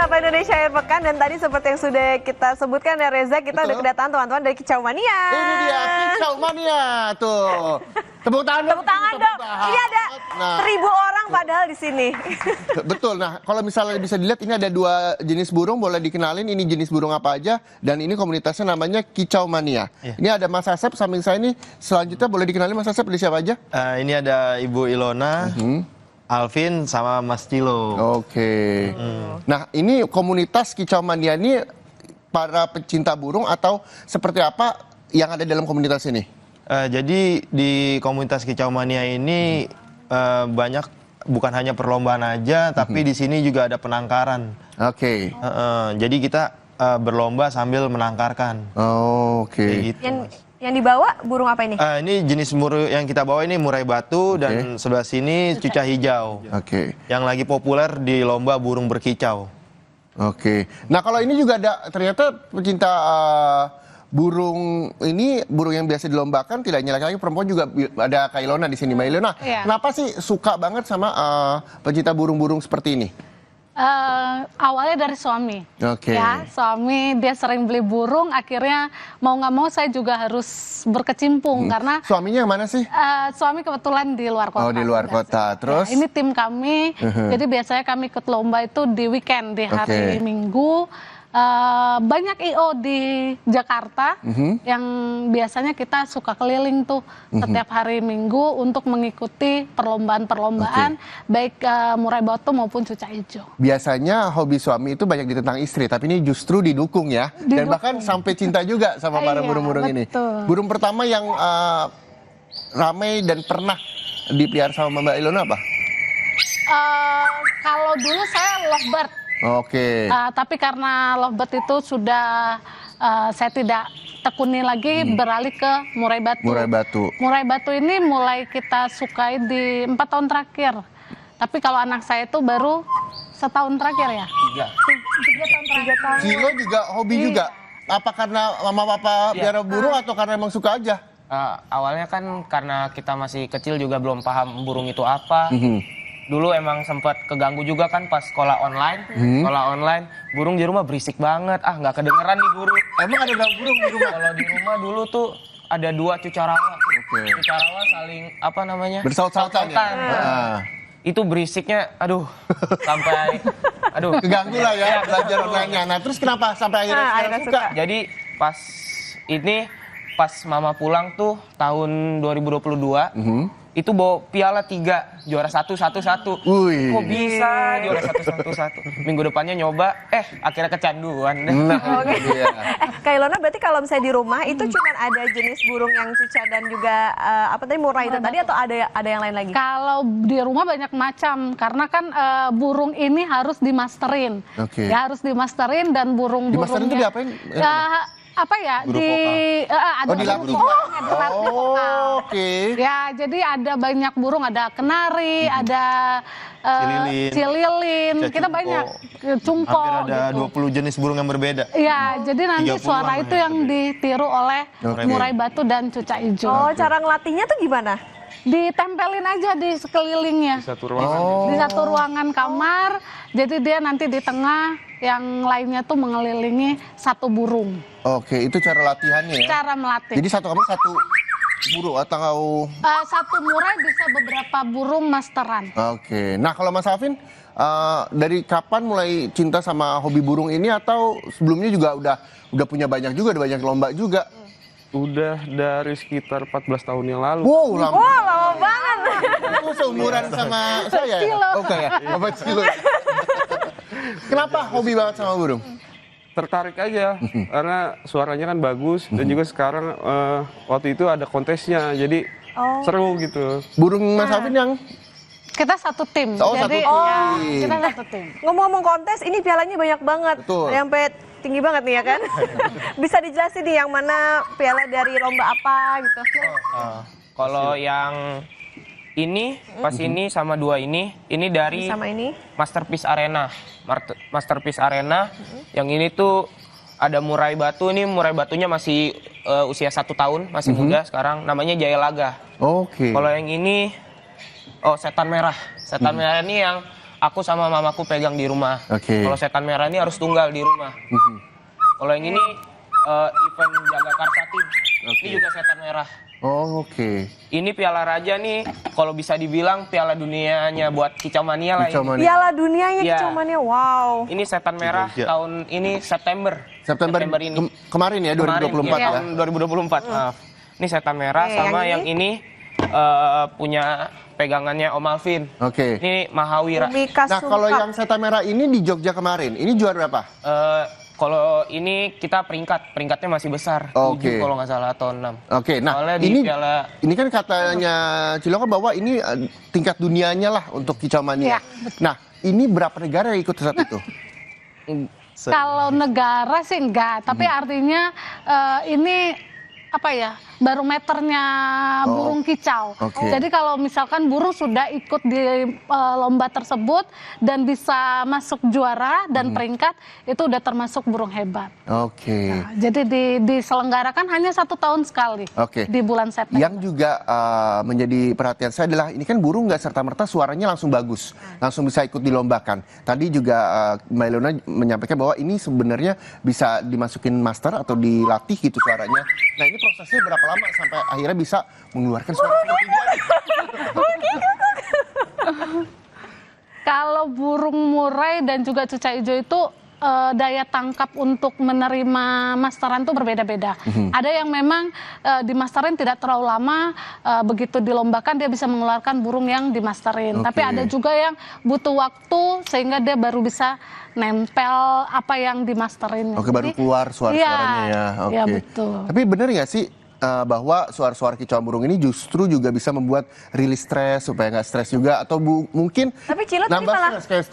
Sapa Indonesia Akhir Pekan, dan tadi seperti yang sudah kita sebutkan ya Reza, kita udah kedatangan teman-teman dari Kicau Mania. Ini dia Kicau Mania tuh. Tepuk tangan dong. Tepuk tangan dong. Ini ada 1000 orang padahal di sini. Betul. Nah, kalau misalnya bisa dilihat ini ada 2 jenis burung, boleh dikenalin ini jenis burung apa aja, dan ini komunitasnya namanya Kicau Mania. Ini ada Mas Asep samping saya ini. Selanjutnya boleh dikenalin Mas Asep dari siapa aja? Ini ada Ibu Ilona, Alvin sama Mas Cilo. Oke. Nah, ini komunitas Kicau Mania ini para pecinta burung atau seperti apa yang ada dalam komunitas ini? Jadi di komunitas Kicau Mania ini banyak, bukan hanya perlombaan aja, tapi di sini juga ada penangkaran. Oke. Jadi kita berlomba sambil menangkarkan. Oke. Gitu, Yang dibawa burung apa ini? ini jenis yang kita bawa ini murai batu, dan sebelah sini cuca hijau. Oke. Yang lagi populer di lomba burung berkicau. Oke. Nah, kalau ini juga ada ternyata pecinta burung ini, burung yang biasa dilombakan, tidak hanya laki-laki, perempuan juga ada Kak Ilona di sini. Mbak Ilona, kenapa sih suka banget sama pecinta burung-burung seperti ini? Awalnya dari suami. Ya, suami dia sering beli burung, akhirnya mau nggak mau saya juga harus berkecimpung karena suaminya yang mana sih? Suami kebetulan di luar kota. Oh, di luar kota. Terus? Ya, ini tim kami. Jadi biasanya kami ikut lomba itu di weekend, di hari Minggu. Banyak IO di Jakarta yang biasanya kita suka keliling tuh setiap hari Minggu untuk mengikuti perlombaan-perlombaan baik murai batu maupun cuca hijau. Biasanya hobi suami itu banyak ditentang istri, tapi ini justru didukung ya. Dan bahkan sampai cinta juga sama para burung-burung ini. Burung pertama yang ramai dan pernah dipelihara sama Mbak Ilona apa? Kalau dulu saya lovebird. Tapi karena lovebird itu sudah saya tidak tekuni lagi, beralih ke murai batu. Murai batu ini mulai kita sukai di 4 tahun terakhir. Tapi kalau anak saya itu baru setahun terakhir ya. 3 tahun terakhir. Cilo juga hobi juga? Apa karena mama papa biara burung atau karena emang suka aja? Awalnya kan karena kita masih kecil juga belum paham burung itu apa. Dulu emang sempat keganggu juga kan pas sekolah online. Sekolah online, burung di rumah berisik banget. Nggak kedengeran nih burung. Emang ada burung di rumah? Kalau di rumah dulu tuh ada 2 cucarawa. Cucarawa saling apa namanya? Bersaut-sautan ya? Itu berisiknya, sampai, keganggu lah ya belajar online-nya. Nah, terus kenapa sampai akhirnya suka? Jadi pas mama pulang tuh tahun 2022, itu bawa piala 3, juara 1. Kok bisa juara 1. Minggu depannya nyoba, akhirnya kecanduan. Kak Ilona, berarti kalau misalnya di rumah itu cuma ada jenis burung yang cuca dan juga murai itu tadi, atau ada yang lain lagi? Kalau di rumah banyak macam, karena kan burung ini harus dimasterin. Ya, harus dimasterin, dan burung-burungnya. Dimasterin itu diapain? Apa ya, dilatih. Ya, jadi ada banyak burung, ada kenari, ada cililin, kita banyak cungkok. Hampir ada 20 jenis burung yang berbeda. Ya, jadi nanti suara itu yang ditiru oleh murai batu dan cuca hijau. Cara ngelatihnya tuh gimana? Ditempelin aja di sekelilingnya. Di satu ruangan kamar, jadi dia nanti di tengah, yang lainnya tuh mengelilingi satu burung. Itu cara latihannya ya? Cara melatih. Jadi satu kamar satu burung atau? Satu murai bisa beberapa burung masteran. Nah, kalau Mas Alvin, dari kapan mulai cinta sama hobi burung ini, atau sebelumnya juga udah punya banyak juga, udah banyak lomba juga? Udah dari sekitar 14 tahun yang lalu. Wow, lama banget. Itu seumuran sama saya ya? Apa Cilo? Kenapa hobi banget sama burung? Tertarik aja, karena suaranya kan bagus, dan juga sekarang waktu itu ada kontesnya, jadi seru gitu. Burung Mas Alvin yang? Kita satu tim. Jadi kita satu tim. Ngomong-ngomong kontes, ini pialanya banyak banget. Sampai tinggi banget nih ya kan? Bisa dijelasin nih yang mana piala dari lomba apa gitu? Kalau yang ini, pas ini sama 2 ini dari Masterpiece Arena. Masterpiece Arena, yang ini tuh ada murai batu, ini murai batunya masih usia 1 tahun, masih muda sekarang, namanya Jaya Laga. Kalau yang ini, setan merah. Setan merah ini yang aku sama mamaku pegang di rumah. Kalau setan merah ini harus tunggal di rumah. Kalau yang ini event jaga Karsati, ini juga setan merah. Ini Piala Raja nih, kalau bisa dibilang Piala Dunianya buat Kicau Mania lah ini. Piala Dunianya Kicau Mania, wow. Ini setan merah tahun ini September ini. Kemarin ya, 2024 ya? Tahun 2024, maaf. Ini setan merah sama yang ini punya pegangannya Om Alvin. Ini Mahawira. Nah, kalau yang setan merah ini di Jogja kemarin, ini juara berapa? Kalau ini kita peringkatnya masih besar, 7 kalau nggak salah atau 6. Nah ini kan katanya Ciloka bahwa ini tingkat dunianya lah untuk Kicau Mania. Nah, ini berapa negara yang ikut saat itu? Kalau negara sih enggak, tapi artinya ini apa ya, barometernya burung kicau. Jadi kalau misalkan burung sudah ikut di lomba tersebut dan bisa masuk juara dan peringkat, itu udah termasuk burung hebat. Nah, jadi diselenggarakan hanya 1 tahun sekali di bulan September. Yang juga menjadi perhatian saya adalah ini kan burung nggak serta-merta suaranya langsung bagus, langsung bisa ikut dilombakan. Tadi juga Mbak Ilona menyampaikan bahwa ini sebenarnya bisa dimasukin master atau dilatih gitu suaranya. Nah, ini prosesnya berapa lama sampai akhirnya bisa mengeluarkan suara seperti dia? Kalau burung murai dan juga cuca hijau itu daya tangkap untuk menerima masteran itu berbeda-beda. Ada yang memang dimasterin tidak terlalu lama, begitu dilombakan dia bisa mengeluarkan burung yang dimasterin. Tapi ada juga yang butuh waktu sehingga dia baru bisa nempel apa yang dimasterin. Baru keluar suara-suaranya ya. Iya, betul. Tapi benar nggak sih bahwa suara-suara kicauan burung ini justru juga bisa membuat rilis stres supaya nggak stres juga, atau mungkin nambah stres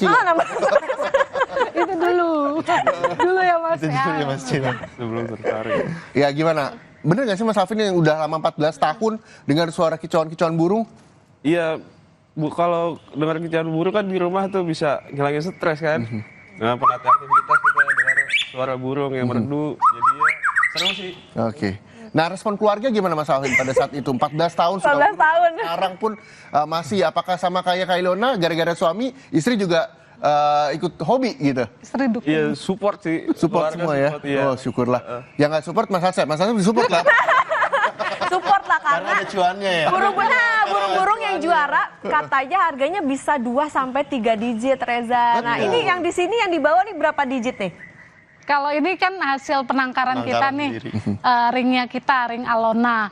Itu dulu ya Mas. Itu dulu ya Mas Cilok sebelum tertarik. Ya gimana? Bener nggak sih Mas Alvin yang udah lama 14 tahun dengar suara kicauan-kicauan burung? Iya, kalau dengar kicauan burung kan di rumah tuh bisa ngilangin stres kan. Nah, penata aktivitas kita dengar suara burung yang merdu, jadinya seru sih. Nah, respon keluarga gimana Mas Alvin pada saat itu? 14 tahun sudah. 14 tahun. Sekarang pun masih, apakah sama kayak Kak Ilona, gara-gara suami, istri juga ikut hobi gitu? Istri dukung. Iya, support sih. Support semua ya? Oh, syukurlah. Yang nggak support Mas Asep disupport lah. Support lah karena ada cuannya ya. Burung-burung yang juara katanya harganya bisa 2-3 digit, Reza. Nah, ini yang di sini yang dibawa nih berapa digit nih? Kalau ini kan hasil penangkaran kita nih, ringnya kita, ring Alona.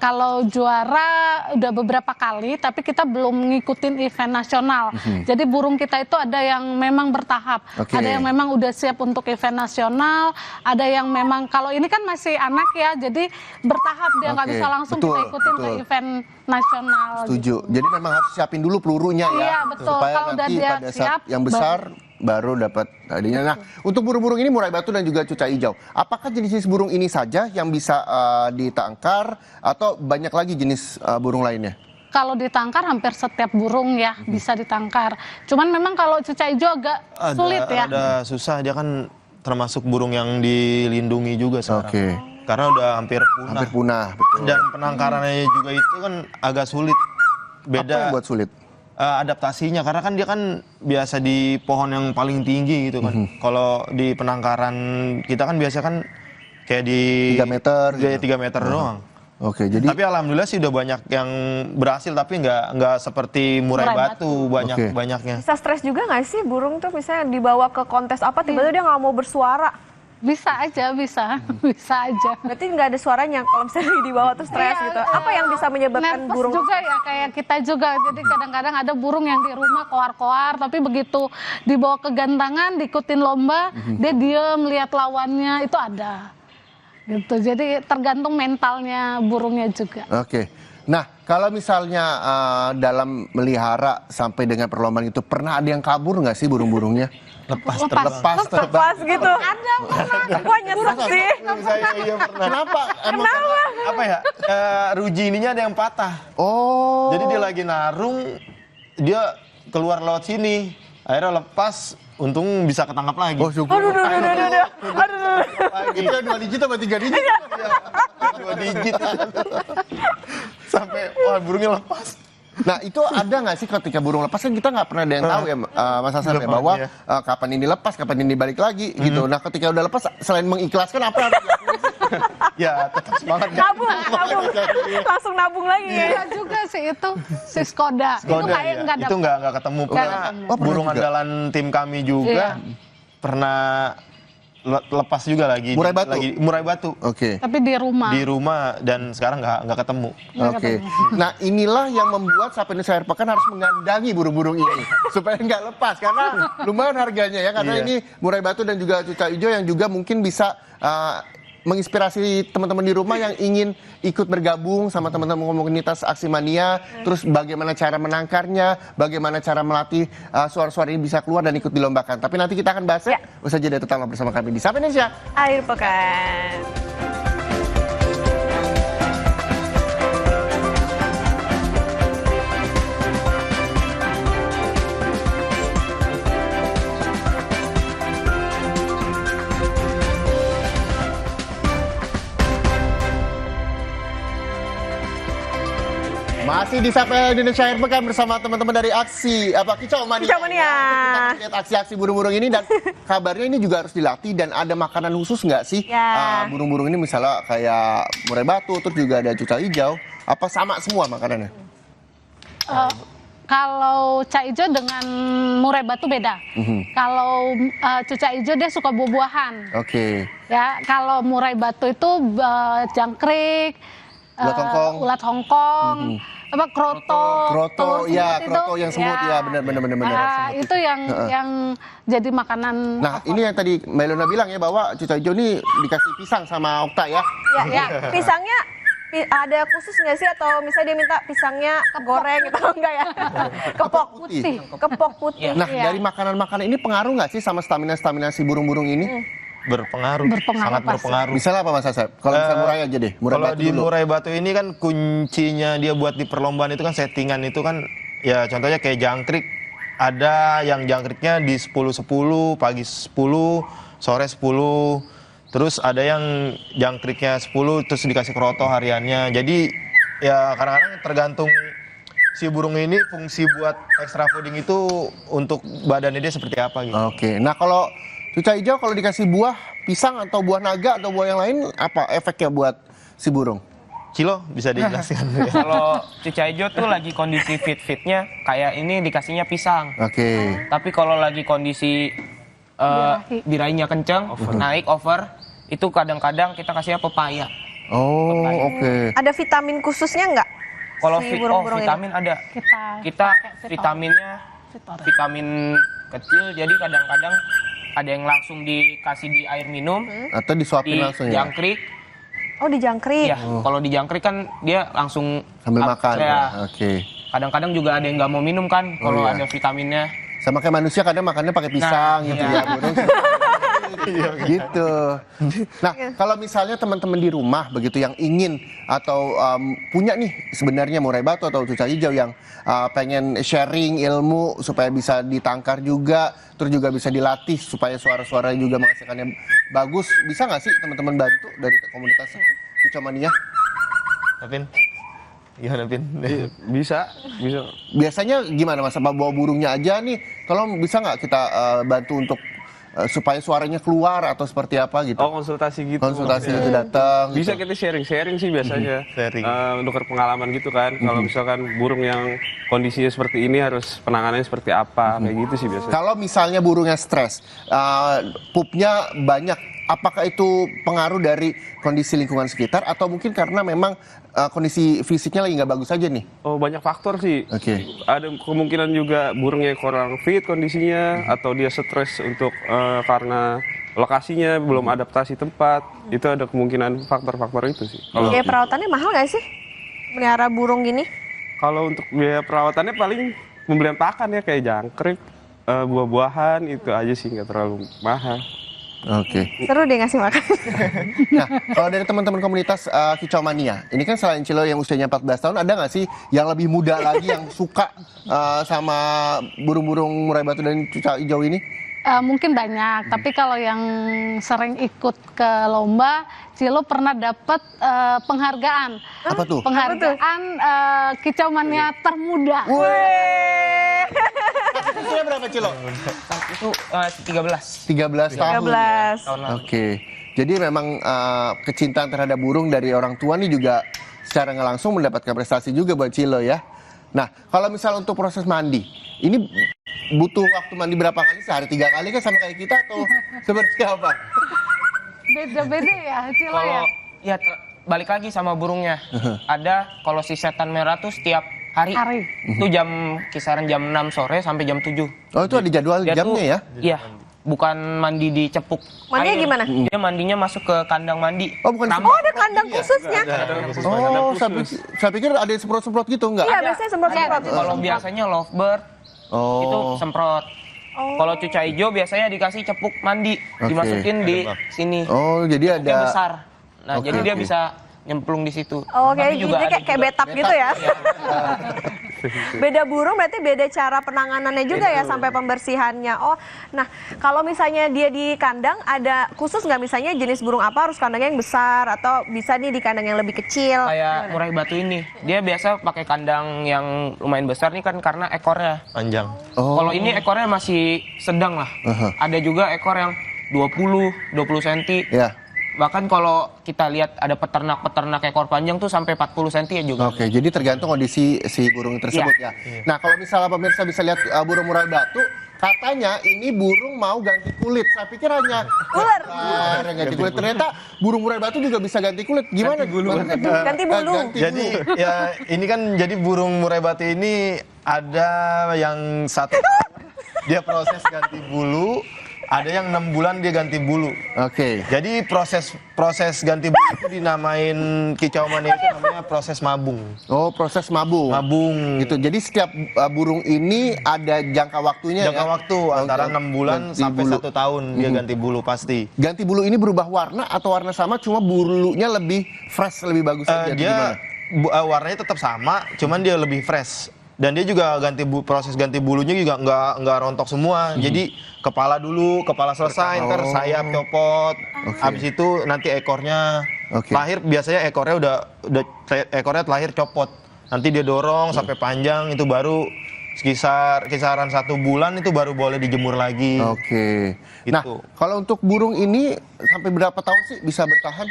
Kalau juara udah beberapa kali, tapi kita belum ngikutin event nasional. Jadi burung kita itu ada yang memang bertahap, ada yang memang udah siap untuk event nasional, ada yang memang kalau ini kan masih anak ya, jadi bertahap dia nggak bisa langsung kita ikutin ke event nasional. Setuju. Gitu. Jadi memang harus siapin dulu pelurunya ya, iya, betul. Supaya kalau nanti udah pada saat yang besar baru dapat hadiahnya. Nah, untuk burung-burung ini murai batu dan juga cuca hijau, apakah jenis-jenis burung ini saja yang bisa ditangkar atau banyak lagi jenis burung lainnya? Kalau ditangkar hampir setiap burung ya bisa ditangkar. Cuman memang kalau cuca hijau agak sulit ya. Ada susah, dia kan termasuk burung yang dilindungi juga sekarang. Karena udah hampir punah. Betul. Dan penangkarannya juga itu kan agak sulit. Beda. Apa yang buat sulit? Adaptasinya, karena kan dia kan biasa di pohon yang paling tinggi gitu kan. Kalau di penangkaran kita kan biasa kan kayak di 3 meter. 3 meter doang. Jadi tapi alhamdulillah sih udah banyak yang berhasil, tapi nggak seperti murai batu banyaknya. Bisa stres juga nggak sih burung tuh misalnya dibawa ke kontes apa tiba-tiba dia nggak mau bersuara? Bisa aja. Berarti nggak ada suaranya kalau misalnya dibawa tuh stres gitu. Apa yang bisa menyebabkan nervous burung juga ya kayak kita juga. Jadi kadang-kadang ada burung yang di rumah koar-koar, tapi begitu dibawa ke gantangan, diikutin lomba, dia diem lihat lawannya, itu ada. Gitu. Jadi tergantung mentalnya burungnya juga. Nah, kalau misalnya dalam melihara sampai dengan perlombaan itu pernah ada yang kabur nggak sih burung-burungnya? Lepas gitu. Ada pernah. Wah, nyesek sih. Iya pernah. Kenapa? Apa ya? Ruji ininya ada yang patah. Jadi dia lagi narung, dia keluar lewat sini. Akhirnya lepas, untung bisa ketangkap lagi. Syukur. Aduh. Itu 2 digit apa 3 digit? 2 digit. Sampai burungnya lepas. Nah itu ada nggak sih ketika burung lepas kan kita nggak pernah ada yang tahu ya Mas Hasan ya, bahwa kapan ini lepas, kapan ini balik lagi gitu. Nah ketika udah lepas selain mengikhlaskan apa yang harus dilakukan? Ya tetap semangat. Nabung, langsung nabung lagi. Iya juga sih itu si Skoda. Itu kayak ya. nggak Itu nggak ketemu. Burung andalan tim kami juga pernah lepas juga lagi murai batu. Oke. Tapi di rumah dan sekarang nggak ketemu. Oke. Nah inilah yang membuat Sapinus Akhir Pekan harus mengandangi burung-burung ini supaya nggak lepas karena lumayan harganya ya karena ini murai batu dan juga cuca hijau yang juga mungkin bisa menginspirasi teman-teman di rumah yang ingin ikut bergabung sama teman-teman komunitas Aksi Mania, terus bagaimana cara menangkarnya, bagaimana cara melatih suara-suara ini bisa keluar dan ikut dilombakan. Tapi nanti kita akan bahas usai jeda, tetaplah bersama kami di Sapa Indonesia Akhir Pekan. Masih di Sapa Indonesia Akhir Pekan bersama teman-teman dari Aksi Kicau Mania. Kicau Mania. Kita lihat aksi-aksi burung-burung ini dan kabarnya ini juga harus dilatih dan ada makanan khusus nggak sih? Burung-burung ini misalnya kayak murai batu, terus juga ada cuca hijau. Apa sama semua makanannya? Kalau cuca hijau dengan murai batu beda. Kalau cuca hijau dia suka buah-buahan. Oke. Ya, kalau murai batu itu jangkrik, ulat Hongkong, apa kroto ya kroto yang semut ya benar. Itu yang jadi makanan. Nah ini yang tadi Mbak Ilona bilang ya bahwa cuca hijau ini dikasih pisang sama Okta ya. Ya. Pisangnya ada khusus nggak sih atau misalnya dia minta pisangnya goreng gitu enggak ya? Kepok putih. Nah dari makanan-makanan ini pengaruh nggak sih sama stamina si burung-burung ini? Berpengaruh, sangat berpengaruh. Misalnya apa Mas Asep? Kalau misalnya murai aja deh, kalau di murai batu ini kan kuncinya dia buat di perlombaan itu kan settingan itu kan ya contohnya kayak jangkrik. Ada yang jangkriknya di 10-10, pagi 10, sore 10. Terus ada yang jangkriknya 10 terus dikasih kroto hariannya. Jadi ya kadang-kadang tergantung si burung ini fungsi buat extra fooding itu untuk badannya dia seperti apa gitu. Oke. Nah kalau cuca hijau kalau dikasih buah pisang atau buah naga atau buah yang lain apa efeknya buat si burung? Cilo bisa dijelaskan. Kalau cuca hijau tuh lagi kondisi fit-fitnya kayak ini dikasihnya pisang. Oke. Tapi kalau lagi kondisi birahinya kenceng, naik over, itu kadang-kadang kita kasihnya pepaya. Oh oke. Ada vitamin khususnya nggak? Kalau vitamin ada. Kita vitaminnya vitamin kecil, jadi kadang-kadang ada yang langsung dikasih di air minum atau disuapin langsung ya? Jangkrik. Oh di jangkrik? Iya, kalau di jangkrik kan dia langsung sambil makan ya. Oke. Kadang-kadang juga ada yang nggak mau minum kan kalau ada vitaminnya. Sama kayak manusia kadang makannya pakai pisang gitu ya. Gitu. Nah kalau misalnya teman-teman di rumah begitu yang ingin atau punya nih sebenarnya murai batu atau cuca hijau yang pengen sharing ilmu supaya bisa ditangkar juga, terus juga bisa dilatih supaya suara-suara juga menghasilkannya bagus, bisa nggak sih teman-teman bantu dari komunitas Kicau Mania? Gimana Pin? Bisa. Biasanya gimana Mas? Bawa burungnya aja nih, tolong bisa nggak kita bantu untuk supaya suaranya keluar atau seperti apa gitu? Oh konsultasi gitu. Konsultasi itu datang. Bisa gitu. kita sharing sih biasanya. Tukar pengalaman gitu kan. Kalau misalkan burung yang kondisinya seperti ini harus penanganannya seperti apa, kayak gitu sih biasanya. Kalau misalnya burungnya stres, pupnya banyak, apakah itu pengaruh dari kondisi lingkungan sekitar atau mungkin karena memang kondisi fisiknya lagi nggak bagus aja nih? Oh banyak faktor sih. Oke. Ada kemungkinan juga burungnya kurang fit kondisinya atau dia stres untuk karena lokasinya belum adaptasi tempat. Itu ada kemungkinan faktor-faktor itu sih. Biaya perawatannya mahal nggak sih melihara burung gini? Kalau untuk biaya perawatannya paling pembelian pakan ya kayak jangkrik, buah-buahan itu aja sih nggak terlalu mahal. Oke. Seru deh ngasih makan. Nah, kalau dari teman-teman komunitas Kicau Mania, ini kan selain Cilo yang usianya 14 tahun, ada nggak sih yang lebih muda lagi yang suka sama burung-burung murai batu dan cuca hijau ini? Mungkin banyak, tapi kalau yang sering ikut ke lomba, Cilo pernah dapat penghargaan. Apa tuh? Penghargaan Kicau Mania termuda. Usia berapa, Cilo? Itu 13. 13 tahun. 13. Tahun lalu. Oke. Jadi memang kecintaan terhadap burung dari orang tua nih juga secara nggak langsung mendapatkan prestasi juga buat Cilo ya. Nah, kalau misal untuk proses mandi, ini butuh waktu mandi berapa kali? Sehari 3 kali kan sama kayak kita atau seperti apa? Beda-beda ya, Cilo ya? Kalau ya balik lagi sama burungnya. Ada kalau si setan merah tuh setiap hari. Itu kisaran jam 6 sore sampai jam 7. Oh, itu ada jadwal Dia jamnya tuh, ya? Iya. Bukan mandi di cepuk Mandinya air. gimana? Dia mandinya masuk ke kandang mandi. Oh, bukan. Oh, ada kandang khususnya. Oh, saya pikir ada semprot-semprot gitu enggak? Iya, biasanya semprot-semprot. Kalau biasanya lovebird itu semprot. Kalau cuca hijau biasanya dikasih cepuk mandi, dimasukin di sini. Oh, jadi Cepuknya ada besar. Nah, Oke, jadi dia oke. bisa nyemplung di situ. Oh, Tapi jadi ada kayak betap gitu ya. Beda burung berarti beda cara penanganannya juga ya sampai pembersihannya. Oh, nah kalau misalnya dia di kandang ada khusus nggak misalnya jenis burung apa harus kandangnya yang besar atau bisa nih di kandang yang lebih kecil? Kayak murai batu ini, dia biasa pakai kandang yang lumayan besar nih kan karena ekornya Panjang. Oh. Kalau ini ekornya masih sedang lah. Ada juga ekor yang 20 cm. Ya. Bahkan kalau kita lihat ada peternak-peternak ekor panjang tuh sampai 40 cm ya juga. Oke, jadi tergantung kondisi si burung tersebut ya. Nah, kalau misalnya pemirsa bisa lihat burung murai batu, katanya ini burung mau ganti kulit. Saya pikir hanya Ular. ganti kulit. Ternyata burung murai batu juga bisa ganti kulit. Gimana? Ganti bulu. Ganti bulu. Jadi ya ini kan jadi burung murai batu ini ada yang satu dia proses ganti bulu, ada yang 6 bulan dia ganti bulu. Oke. Jadi proses ganti bulu itu dinamain Kicau Mania itu namanya proses mabung. Oh, proses mabung. Mabung. Gitu. Jadi setiap burung ini ada jangka waktunya Jangka ya? waktu antara 6 bulan Ganti sampai bulu. 1 tahun dia ganti bulu pasti. Ganti bulu ini berubah warna atau warna sama cuma bulunya lebih fresh, lebih bagus aja? atau Dia gimana? warnanya tetap sama, cuman dia lebih fresh. Dan dia juga proses ganti bulunya juga nggak rontok semua. Jadi kepala dulu, kepala selesai, ntar sayap copot. Habis itu nanti ekornya lahir, biasanya ekornya ekornya lahir copot. Nanti dia dorong sampai panjang, itu baru kisaran 1 bulan itu baru boleh dijemur lagi. Oke. Gitu. Nah, kalau untuk burung ini sampai berapa tahun sih bisa bertahan?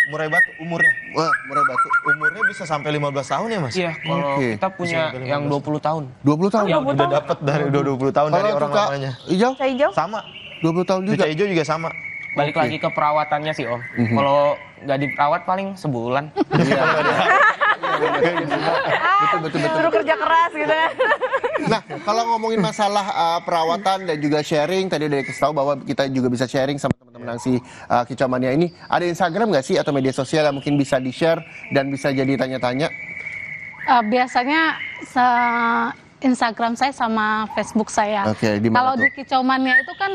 Murai batu umurnya. Wah, murai batu. Umurnya bisa sampai 15 tahun ya, Mas? Iya, kalau kita punya yang 20 tahun. 20 tahun? Yang Udah dapat dari 20 tahun dari orang Kak lamanya. Hijau? Cuca hijau? Sama. 20 tahun juga? Cuca hijau juga sama. Balik lagi ke perawatannya sih Om. Kalau nggak diperawat paling sebulan. Betul. Suruh kerja keras gitu ya. Nah, kalau ngomongin masalah perawatan dan juga sharing, tadi udah dikasih tahu bahwa kita juga bisa sharing sama teman-teman yang si Kicau Mania ini. Ada Instagram nggak sih atau media sosial yang mungkin bisa di-share dan bisa jadi tanya-tanya? Biasanya Instagram saya sama Facebook saya. Oke, di mana Kalau tuh? di Kicau Mania itu kan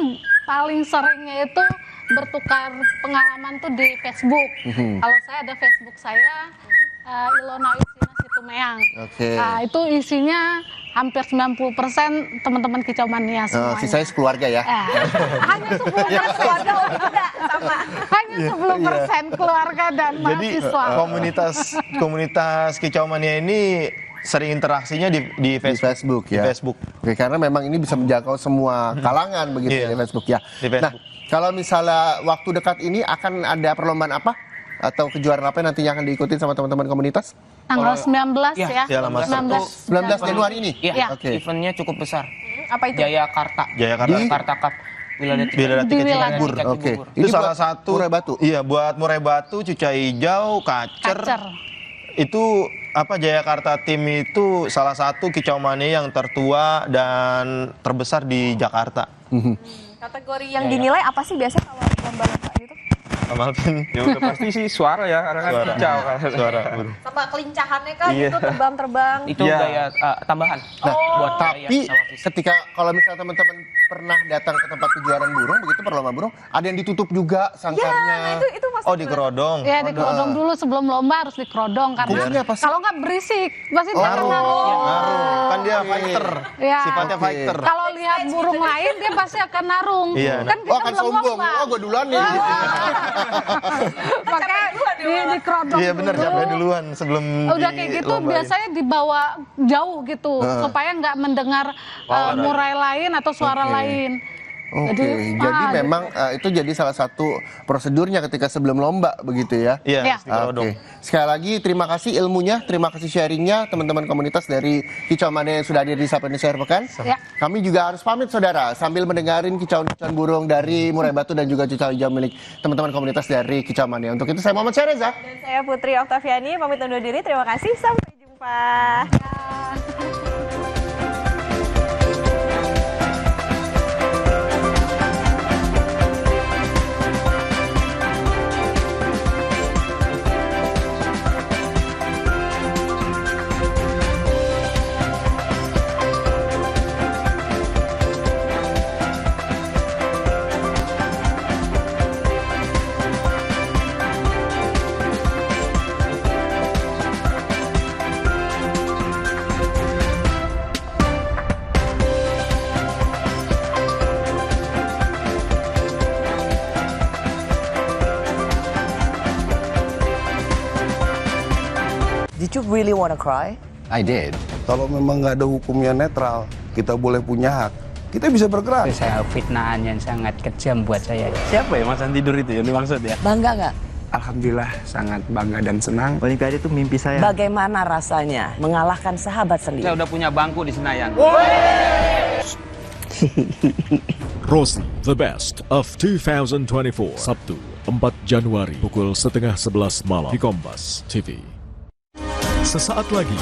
paling seringnya itu bertukar pengalaman tuh di Facebook. Kalau saya ada Facebook saya, Ilona Isina Situmeang. Oke. Nah, itu isinya hampir 90% teman-teman Kicau Mania semuanya. Sisanya sekeluarga ya? Hanya 10% keluarga sama. Hanya 10% keluarga dan Jadi mahasiswa. komunitas Kicau Mania ini sering interaksinya di Facebook. ya. Di Facebook. Oke, karena memang ini bisa menjangkau semua kalangan begitu Iya. di Facebook ya. Di Facebook. Nah, kalau misalnya waktu dekat ini akan ada perlombaan apa? Atau kejuaraan apa yang nantinya akan diikutin sama teman-teman komunitas? Tanggal 19 ya. Piala Master. 19 Januari ini? Iya, Oke. eventnya cukup besar. Apa itu? Jayakarta. Jayakarta. Jakarta Cup. Wilayah Di wilayah Cibubur. Oke. Itu buat salah satu murai batu. Iya, buat murai batu, cuca hijau, kacer. Itu Jayakarta tim itu salah satu Kicau Mania yang tertua dan terbesar di Jakarta. Kategori yang dinilai apa sih biasanya kalau lomba-lomba gitu? Sama Alvin. Yang udah pasti sih suara ya, karena kan kicau kan. Suara burung. Sama kelincahannya kan Iya. itu terbang-terbang. Itu Iya. gaya tambahan. Nah, buat tapi gaya sama fisik. ketika kalau misalnya teman-teman pernah datang ke tempat kejuaraan burung, begitu perlomba burung, ada yang ditutup juga Ya, sangkarnya. nah itu maksudnya. Oh, di kerodong. Ya dikerodong dulu sebelum lomba harus dikerodong Fungsinya karena apa sih? kalau nggak berisik pasti dia akan naruh. Ngaruh. Kan dia fighter. Ya. Sifatnya Oke. fighter. Kalau lihat burung lain dia pasti akan narung. Iya. Kan kita Oh, akan belum sombong. lomba. Oh, gue duluan nih. Makanya dikerodong Iya benar, dulu. capek duluan sebelum Udah kayak gitu dilombain. biasanya dibawa jauh gitu supaya nggak mendengar murai lain atau suara lain. Oke, jadi memang itu jadi salah satu prosedurnya ketika sebelum lomba begitu ya. Iya, Iya. di kerodong. Oke, sekali lagi terima kasih ilmunya, terima kasih sharingnya teman-teman komunitas dari Kicau Mania yang sudah hadir di Sapa Indonesia Akhir Pekan. Ya. Kami juga harus pamit saudara sambil mendengarin kicauan-kicauan burung dari murai batu dan juga kicau hijau milik teman-teman komunitas dari Kicau Mania. Untuk itu saya Muhammad Syareza. Dan saya Putri Oktaviani pamit undur diri. Terima kasih. Sampai jumpa. Did you really wanna cry? I did. Kalau memang nggak ada hukumnya netral, kita boleh punya hak. Kita bisa bergerak. Saya fitnahan yang sangat kejam buat saya. Siapa ya Mas Tidur itu yang dimaksud ya? Bangga nggak? Alhamdulillah sangat bangga dan senang. Olimpiade itu mimpi saya. Bagaimana rasanya mengalahkan sahabat sendiri? Saya udah punya bangku di Senayan. Rosie The Best of 2024 Sabtu 4 Januari pukul 10:30 malam di Kompas TV. Sesaat lagi